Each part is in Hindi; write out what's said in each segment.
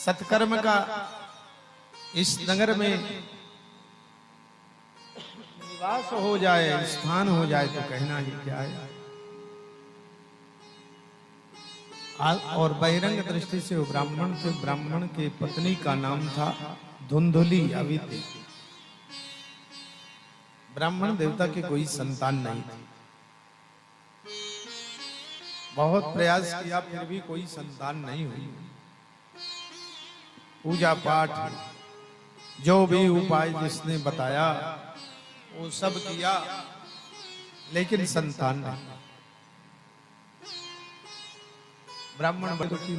सत्कर्म का इस नगर में निवास हो जाए, स्थान हो जाए तो कहना ही क्या है। और बहिरंग दृष्टि से वो ब्राह्मण थे। ब्राह्मण के पत्नी का नाम था धुंधुली अविद्य। ब्राह्मण देवता की कोई संतान नहीं थी। बहुत प्रयास किया फिर भी कोई संतान नहीं हुई। पूजा पाठ जो भी उपाय जिसने बताया वो सब किया, लेकिन संतान नहीं। ब्राह्मण दुखी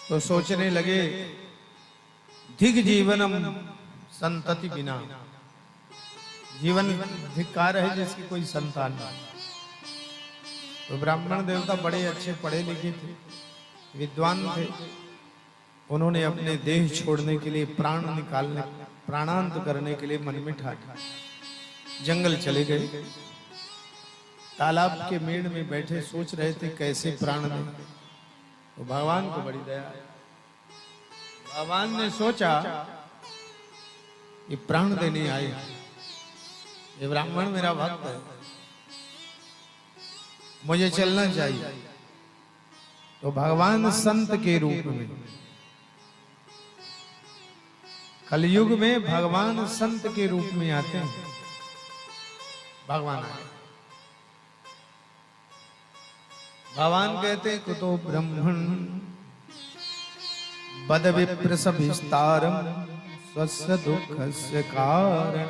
तो सोचने लगे धिक जीवनम संतति बिना। जीवन धिक्कार है जिसकी कोई संतान नहीं। तो ब्राह्मण देवता बड़े अच्छे पढ़े लिखे थे, विद्वान थे। उन्होंने अपने देह छोड़ने के लिए, प्राणांत करने के लिए मन में ठाठा जंगल चले गए। तालाब के मेड़ में बैठे सोच रहे थे कैसे प्राण दें। तो भगवान को बड़ी दया आई। भगवान ने सोचा ये प्राण देने आए, ये ब्राह्मण मेरा भक्त है, मुझे चलना चाहिए। तो भगवान संत के रूप में, कलयुग में भगवान संत के रूप में आते हैं। भगवान आए, भगवान कहते कुतो ब्रह्मण बद विप्रस विस्तारम स्वस्य दुःखस्य कारण।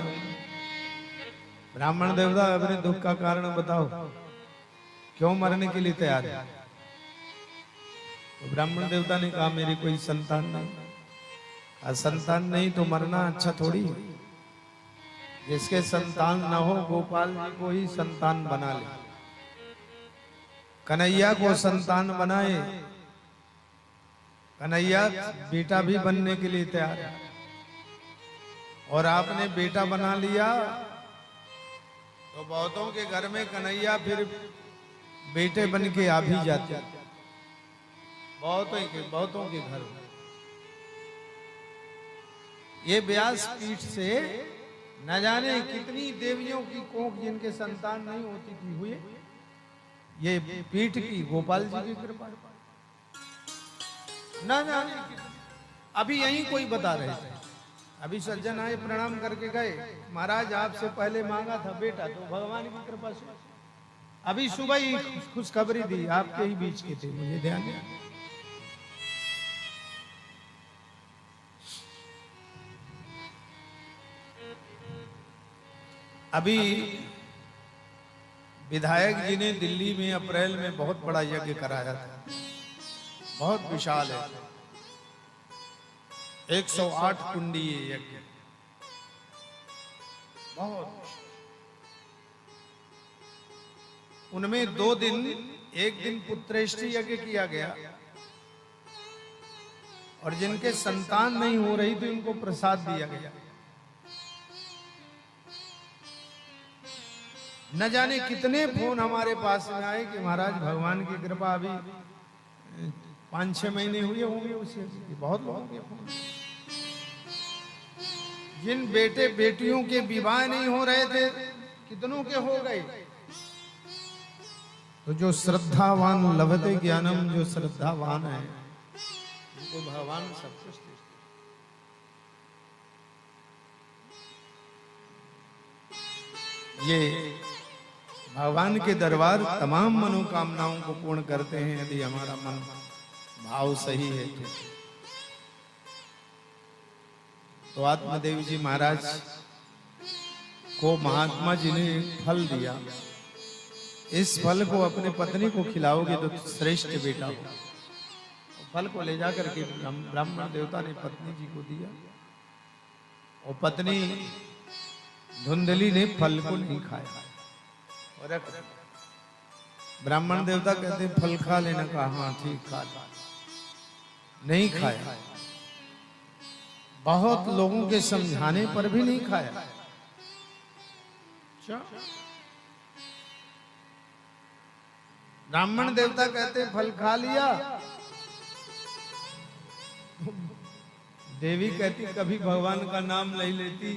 ब्राह्मण देवता अपने दुख का कारण बताओ, क्यों मरने के लिए तैयार है। तो ब्राह्मण देवता ने कहा मेरी कोई संतान नहीं। संतान नहीं तो मरना अच्छा थोड़ी है। जिसके संतान न हो गोपाल जी को ही संतान बना ले, कन्हैया को संतान बनाए। कन्हैया बेटा भी बनने के लिए तैयार है, और आपने बेटा बना लिया तो बहुतों के घर में कन्हैया फिर बेटे बन के आ भी जाते। बहुतों के घर में ये व्यास पीठ से न जाने कितनी देवियों की कोख जिनके संतान नहीं होती थी हुए। ये पीठ की गोपाल जी की कृपा न जाने। अभी यहीं कोई बता रहे थे, अभी सज्जन आए प्रणाम करके गए, महाराज आपसे पहले मांगा था बेटा, तो भगवान की कृपा से अभी सुबह ही खुशखबरी दी। आपके ही बीच के थे, मुझे ध्यान है। अभी विधायक जी ने दिल्ली में अप्रैल में बहुत बड़ा यज्ञ कराया था, बहुत विशाल है, 108 कुंडीय यज्ञ, बहुत। उनमें 2 दिन, एक दिन पुत्रेष्टि यज्ञ किया गया, और जिनके संतान नहीं हो रही थी उनको प्रसाद दिया गया। न जाने कितने फोन हमारे पास में आए कि महाराज भगवान की कृपा, अभी 5-6 महीने हुए होंगे उसे, बहुत लोगों के फोन। जिन बेटे बेटियों के विवाह नहीं हो रहे थे कितनों के हो गए। तो जो श्रद्धावान लभते ज्ञानम, जो श्रद्धावान है उनको भगवान सब कुछ देते। ये भगवान के दरबार तमाम मनोकामनाओं को पूर्ण करते हैं, यदि हमारा मन भाव सही है तो। आत्मदेव जी महाराज को महात्मा जी ने फल दिया, इस फल को अपने पत्नी को खिलाओगे तो श्रेष्ठ बेटा हो। फल को ले जाकर के ब्राह्मण देवता ने पत्नी जी को दिया, और पत्नी धुंधली ने फल को नहीं खाया और ब्राह्मण देवता कहते फल खा लेना, कहा हाँ ठीक खा, नहीं खाया। बहुत लोगों के समझाने पर भी नहीं खाया। ब्राह्मण देवता कहते फल खा लिया, देवी कहती कभी भगवान का नाम नहीं लेती,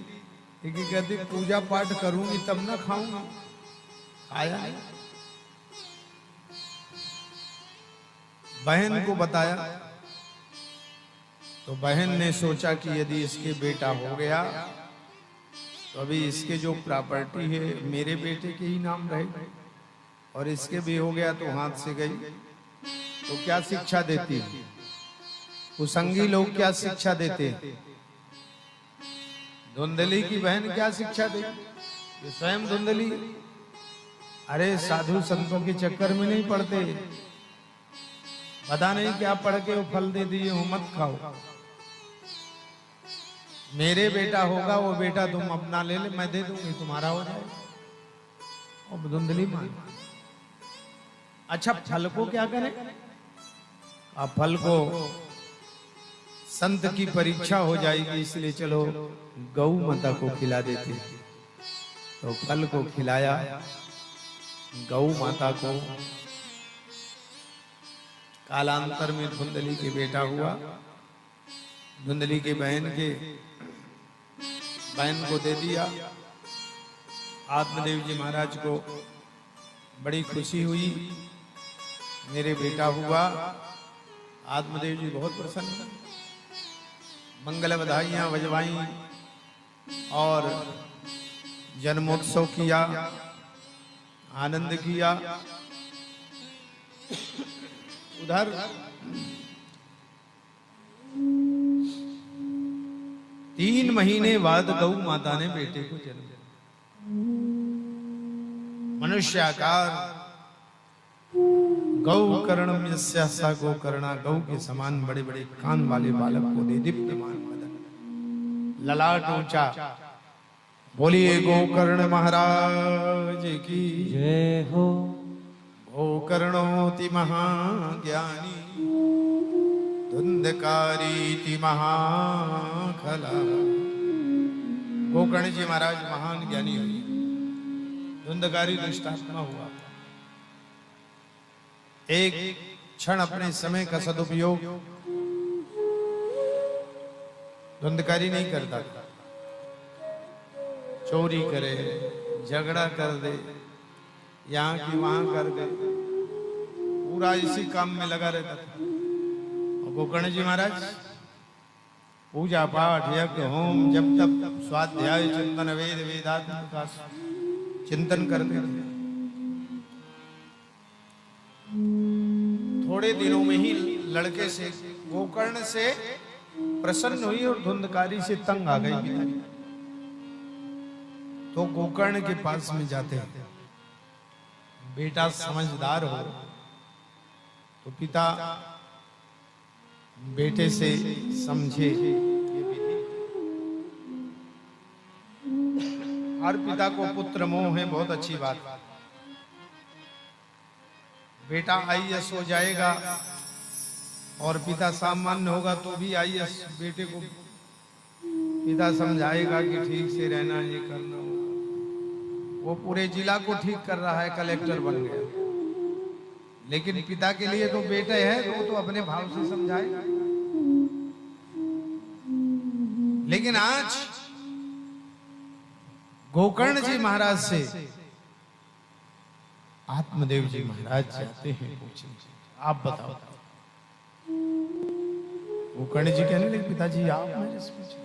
लेकिन कहती पूजा पाठ करूंगी तब ना खाऊंगी। आया नहीं। बहन को बताया तो बहन ने सोचा कि यदि इसके बेटा हो गया तो अभी इसके जो प्रॉपर्टी है मेरे बेटे के ही नाम रहे, और इसके भी हो गया तो हाथ से गई। तो क्या शिक्षा देती, कुसंगी लोग क्या शिक्षा देते, धुंधली की बहन क्या शिक्षा देती, स्वयं धुंधली। अरे साधु संतों के चक्कर में नहीं पड़ते, पता नहीं क्या पढ़ के वो फल दे दिए हो, मत खाओ। मेरे बेटा होगा वो बेटा तुम अपना ले ले, मैं दे दूंगी, तुम्हारा हो जाएगा। और धुंधली मान। अच्छा फल को क्या करें? अब फल को संत की परीक्षा हो जाएगी, इसलिए चलो गौ माता को खिला देते। तो फल को खिलाया गौ माता को। कालांतर में धुंधली के बेटा हुआ। धुंधली के बहन को दे दिया। आत्मदेव जी महाराज को बड़ी खुशी हुई, मेरे बेटा हुआ। आत्मदेव जी बहुत प्रसन्न, मंगल बधाइयां बजवाई और जन्मोत्सव किया, आनंद किया। उधर 3 महीने बाद गौ माता ने बेटे को जन्म दिया। मनुष्याकार गौ कर्णम यस्या गोकर्णा, गौ के समान बड़े बड़े कान वाले बालक को दे दीप्यमान बदन, ललाट ऊंचा। बोलिए गोकर्ण महाराज की जय हो। गोकर्णोति महाज्ञानी धुंधकारीति महाखला। गोकर्ण जी महाराज महान ज्ञानी हुए, धुंधकारी दुष्टात्मा हुआ। एक क्षण अपने समय का सदुपयोग धुंधकारी नहीं करता था। चोरी करे, झगड़ा कर दे, यहाँ की वहां कर दे, पूरा इसी काम में लगा रहता था। और गोकर्ण जी महाराज पूजा पाठ यज्ञ होम जब तब स्वाध्याय चिंतन वेद वेदांत का चिंतन करते थे। थोड़े दिनों में ही लड़के से गोकर्ण से प्रसन्न हुई और धुंधकारी से तंग आ गई। तो गोकर्ण के पास में जाते हैं। बेटा समझदार हो तो पिता बेटे से समझे, हर पिता को पुत्र मोह है, बहुत अच्छी बात। बेटा IAS हो जाएगा और पिता सामान्य होगा तो भी IAS बेटे को पिता समझाएगा कि ठीक से रहना, ये करना। वो पूरे जिला को ठीक कर रहा है, कलेक्टर बन गया, लेकिन पिता के लिए तो बेटे है, तो वो तो अपने भाव से समझाएगा। लेकिन आज गोकर्ण जी महाराज से आत्मदेव जी महाराज चाहते हैं पूछे, आप बताओ। गोकर्ण जी कहने लगे पिताजी आप मेरे से पूछे।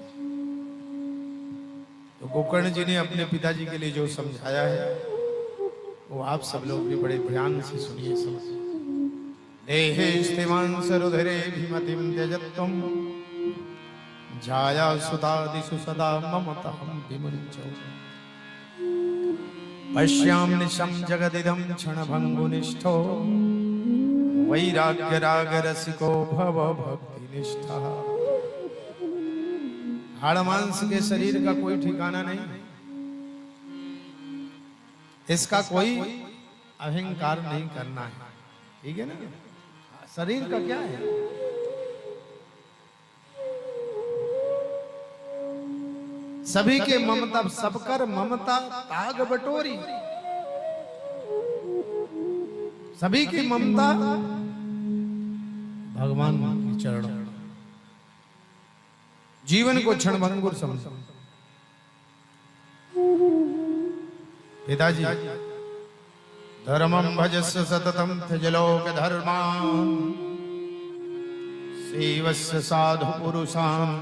तो गोकर्ण जी ने अपने पिताजी के लिए जो समझाया है वो आप सब लोग भी बड़े ध्यान से सुनिए, समझिए। देहे स्थिमान् सरोदरे भीमतिं त्यजत्वं जाया सुतादिषु सदा ममतां विमुञ्चौ। पश्याम्निशं जगदिदं क्षणभङ्गुनिष्ठो वैराग्यरागरसिको भव भक्तिनिष्ठः। हाड़ मांस के शरीर का कोई ठिकाना नहीं, इसका कोई अहंकार नहीं करना है, ठीक है ना। शरीर का क्या है, सभी के ममता, सबकर ममता ताग बटोरी, सभी की ममता भगवान के चरणों। जीवन को क्षणभंगुर समझो। पिताजी धर्मं भजस्व सततं त्यज लोक धर्मान् सेवस्य साधु पुरुषान्